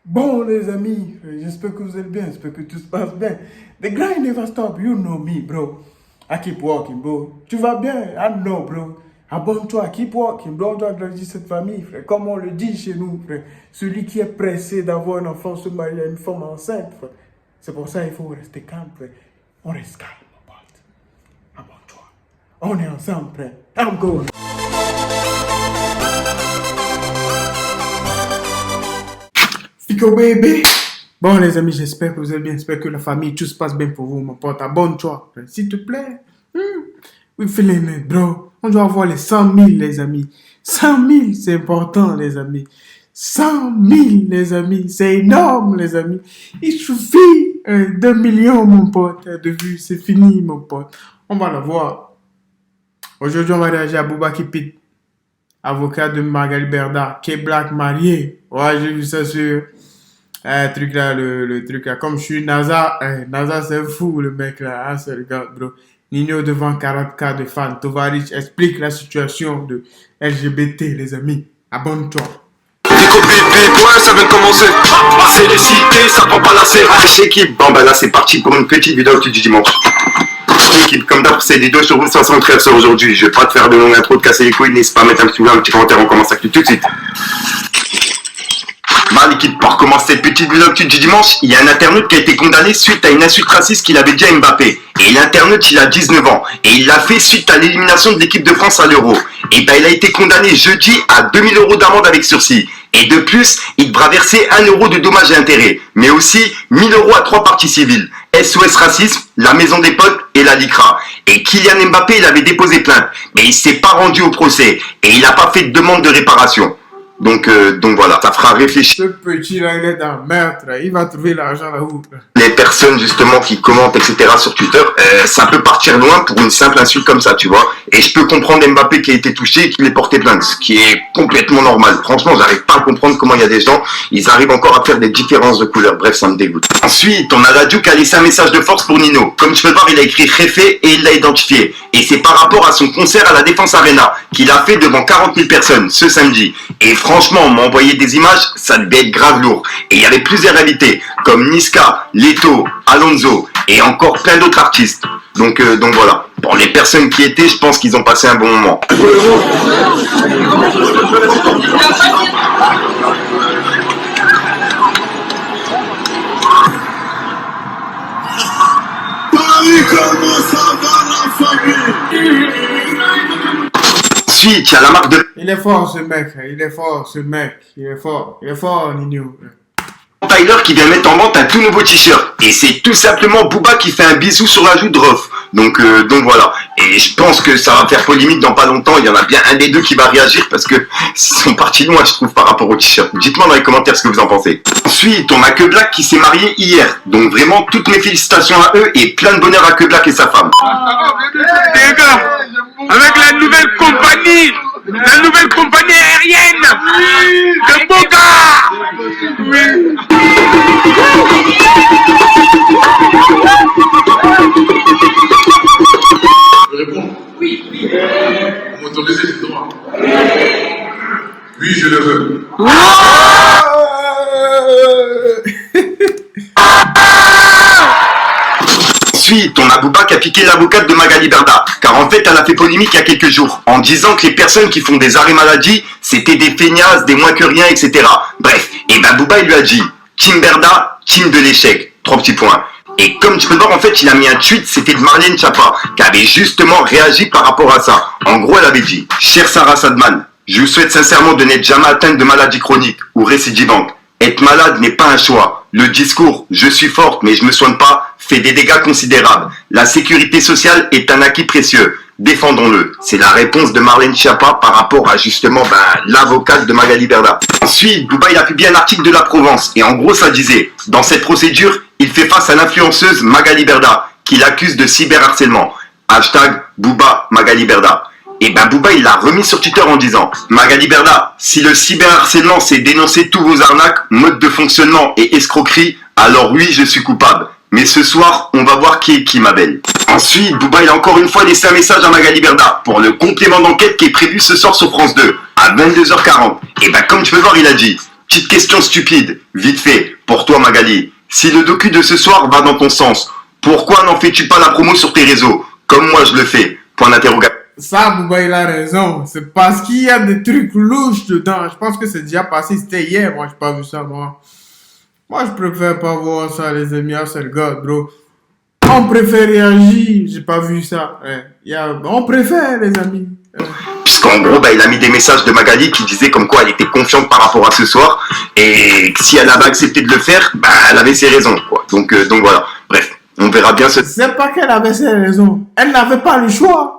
Bon, les amis, j'espère que vous êtes bien, j'espère que tout se passe bien. The grind never stop, you know me, bro. I keep walking, bro. Tu vas bien? I know, bro. Abonne-toi, keep walking, bro. On doit grandir cette famille, frère. Comme on le dit chez nous, frère. Celui qui est pressé d'avoir un enfant se marie à une femme enceinte, frère. C'est pour ça qu'il faut rester calme, frère. On reste calme, mon pote. Abonne-toi. On est ensemble, frère. I'm going. Fico baby. Bon les amis, j'espère que vous allez bien, j'espère que la famille, tout se passe bien pour vous, mon pote. Abonne-toi, s'il te plaît. We feeling it, bro. On doit avoir les 100 000, les amis. 100 000, c'est important, les amis. 100 000, les amis. C'est énorme, les amis. Il suffit d'1 million, mon pote, de vues. C'est fini, mon pote. On va le voir. Aujourd'hui, on va réagir à Booba Kipit, avocat de Magali Berda, K-Black marié. Ouais, j'ai vu ça sur truc là, le truc là. Comme je suis NASA, NASA c'est fou le mec là, hein, c'est le gars, bro. Nino devant 40K de fans. Tovarich explique la situation de LGBT, les amis. Abonne-toi. Pico pipi, ouais, ça vient de commencer. Félicité, ça prend pas la CH équipe. Bon, bah là, c'est parti pour une petite vidéo du dimanche. Équipe, comme d'hab, c'est des 2 sur vous 73 sur aujourd'hui. Je vais pas te faire de longue intro, de casser les couilles. N'hésite pas à mettre un petit commentaire, on commence à cliquer tout de suite. Bah, l'équipe, pour commencer cette petite vidéo du dimanche, il y a un internaute qui a été condamné suite à une insulte raciste qu'il avait dit à Mbappé. Et l'internaute, il a 19 ans. Et il l'a fait suite à l'élimination de l'équipe de France à l'Euro. Et bah, il a été condamné jeudi à 2000 € d'amende avec sursis. Et de plus, il devra verser 1 € de dommages et intérêts. Mais aussi 1000 € à 3 parties civiles. SOS Racisme, la Maison des Potes et la LICRA. Et Kylian Mbappé, il avait déposé plainte. Mais il s'est pas rendu au procès. Et il n'a pas fait de demande de réparation. Donc voilà, ça fera réfléchir. Ce petit là, il est un meurtre. Il va trouver l'argent là-haut. Les personnes justement qui commentent, etc. sur Twitter, ça peut partir loin pour une simple insulte comme ça, tu vois. Et je peux comprendre Mbappé qui a été touché et qui l'ait porté plainte, ce qui est complètement normal. Franchement, j'arrive pas à comprendre comment il y a des gens, ils arrivent encore à faire des différences de couleurs. Bref, ça me dégoûte. Ensuite, on a Radiou qui a laissé un message de force pour Nino. Comme tu peux le voir, il a écrit Réfé et il l'a identifié. Et c'est par rapport à son concert à la Défense Arena qu'il a fait devant 40 000 personnes ce samedi. Et franchement, on m'a envoyé des images, ça devait être grave lourd. Et il y avait plusieurs invités, comme Niska, Leto, Alonso et encore plein d'autres artistes. Donc voilà. Pour les personnes qui étaient, je pense qu'ils ont passé un bon moment. Ensuite, il y a la marque de... Il est fort ce mec, il est fort ce mec. Il est fort Nino. Tyler qui vient mettre en vente un tout nouveau t-shirt. Et c'est tout simplement Booba qui fait un bisou sur la joue de Rof. Donc voilà. Et je pense que ça va faire polémique dans pas longtemps. Il y en a bien un des deux qui va réagir parce que ils sont partis loin, je trouve, par rapport au t-shirt. Dites-moi dans les commentaires ce que vous en pensez. Ensuite, on a K-Black qui s'est marié hier. Donc vraiment, toutes mes félicitations à eux et plein de bonheur à K-Black et sa femme. Les gars, avec la nouvelle compagnie aérienne, de Boga. Oui. Je réponds. Oui. Vous m'autorisez, c'est droit. Oui, je le veux. Ensuite, on a Booba qui a piqué l'avocate de Magali Berda, car en fait, elle a fait polémique il y a quelques jours, en disant que les personnes qui font des arrêts maladie, c'était des feignasses, des moins que rien, etc. Bref, et ben Booba, il lui a dit, Team Berda, team de l'échec. 3 petits points. Et comme tu peux le voir, en fait, il a mis un tweet, c'était de Marlène Schiappa, qui avait justement réagi par rapport à ça. En gros, elle avait dit, chère Sarah Sadman, je vous souhaite sincèrement de n'être jamais atteinte de maladie chronique ou récidivante. Être malade n'est pas un choix. Le discours « je suis forte mais je me soigne pas » fait des dégâts considérables. La sécurité sociale est un acquis précieux. Défendons-le. C'est la réponse de Marlène Schiappa par rapport à justement l'avocate de Magali Berda. Ensuite, Booba il a publié un article de La Provence et en gros ça disait « Dans cette procédure, il fait face à l'influenceuse Magali Berda qui l'accuse de cyberharcèlement. Hashtag Booba Magali Berda. » Et ben Booba il l'a remis sur Twitter en disant Magali Berda, si le cyberharcèlement c'est dénoncer tous vos arnaques, modes de fonctionnement et escroqueries, alors oui je suis coupable. Mais ce soir, on va voir qui est qui ma belle. Ensuite, Booba il a encore une fois laissé un message à Magali Berda pour le complément d'enquête qui est prévu ce soir sur France 2 à 22h40. Et ben comme tu peux voir il a dit Petite question stupide, vite fait, pour toi Magali. Si le docu de ce soir va dans ton sens, pourquoi n'en fais-tu pas la promo sur tes réseaux, comme moi je le fais? Point d'interrogation. Ça, Bouba, il a raison. C'est parce qu'il y a des trucs louches dedans. Je pense que c'est déjà passé. C'était hier. Moi, j'ai pas vu ça, moi. Moi, je préfère pas voir ça, les amis. Ah, c'est le gars, bro. On préfère réagir. J'ai pas vu ça. On préfère, les amis. Puisqu'en gros, il a mis des messages de Magali qui disaient comme quoi elle était confiante par rapport à ce soir. Et si elle avait accepté de le faire, elle avait ses raisons, quoi. Donc voilà. Bref, on verra bien ce... C'est pas qu'elle avait ses raisons. Elle n'avait pas le choix.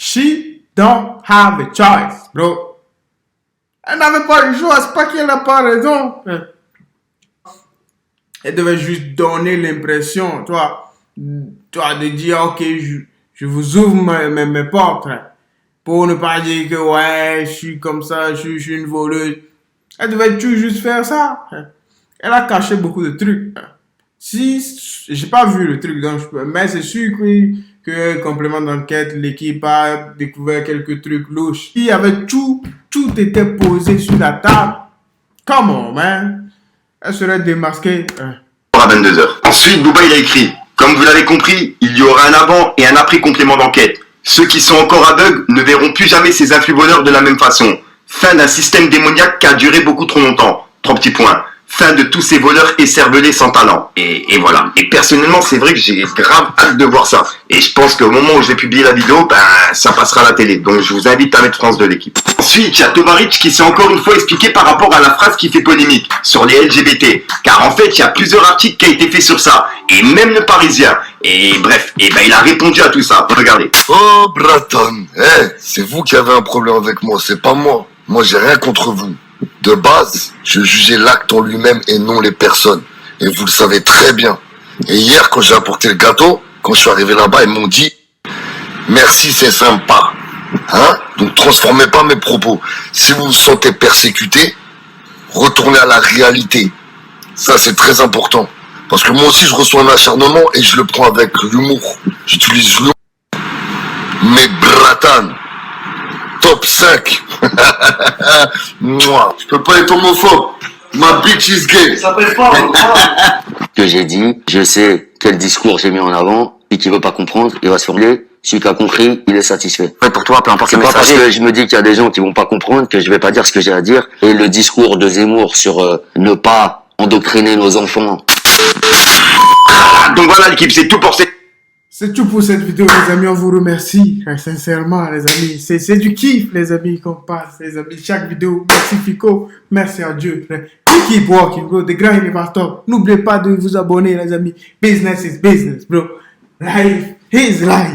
She don't have a choice, bro. Elle n'avait pas le choix, c'est pas qu'elle n'a pas raison. Elle devait juste donner l'impression, toi, de dire, ok, je vous ouvre mes portes, pour ne pas dire que, ouais, je suis comme ça, je suis une voleuse. Elle devait tout juste faire ça. Elle a caché beaucoup de trucs. Si, j'ai pas vu le truc, donc mais c'est sûr que complément d'enquête, l'équipe a découvert quelques trucs louches. Il y avait tout était posé sur la table. Come on, man. Elle serait démasquée. à 22h. Ensuite, Bouba il a écrit: comme vous l'avez compris, il y aura un avant et un après complément d'enquête. Ceux qui sont encore aveugles ne verront plus jamais ces influx voleurs de la même façon. Fin d'un système démoniaque qui a duré beaucoup trop longtemps. 3 petits points. Fin de tous ces voleurs écervelés sans talent. Et voilà. Et personnellement, c'est vrai que j'ai grave hâte de voir ça. Et je pense qu'au moment où je vais publier la vidéo, ça passera à la télé. Donc je vous invite à mettre France de l'équipe. Ensuite, il y a Tovarich qui s'est encore une fois expliqué par rapport à la phrase qui fait polémique sur les LGBT. Car en fait, il y a plusieurs articles qui ont été faits sur ça. Et même le Parisien. Et bref, il a répondu à tout ça. Regardez. Oh, Bratan, c'est vous qui avez un problème avec moi, c'est pas moi. Moi, j'ai rien contre vous. De base, je jugeais l'acte en lui-même et non les personnes. Et vous le savez très bien. Et hier, quand j'ai apporté le gâteau, quand je suis arrivé là-bas, ils m'ont dit « Merci, c'est sympa. » Donc, transformez pas mes propos. Si vous vous sentez persécuté, retournez à la réalité. Ça, c'est très important. Parce que moi aussi, je reçois un acharnement et je le prends avec l'humour. J'utilise l'humour. Mais Bratan, top 5. Moi, je peux pas être homophobe. Ma bitch is gay. Ça s'appelle pas. Que j'ai dit, je sais quel discours j'ai mis en avant. Celui qui veut pas comprendre, il va se formuler. Celui qui a compris, il est satisfait. Ouais, pour toi, peu importe C'est pas parce que je me dis qu'il y a des gens qui vont pas comprendre que je vais pas dire ce que j'ai à dire. Et le discours de Zemmour sur ne pas endoctriner nos enfants. Donc voilà l'équipe, c'est tout pour cette... C'est tout pour cette vidéo, les amis. On vous remercie, sincèrement, les amis. C'est du kiff, les amis, qu'on passe, les amis. Chaque vidéo, merci Fico, merci à Dieu, frère. Keep walking, bro. The grind never stop. N'oubliez pas de vous abonner, les amis. Business is business, bro. Life is life.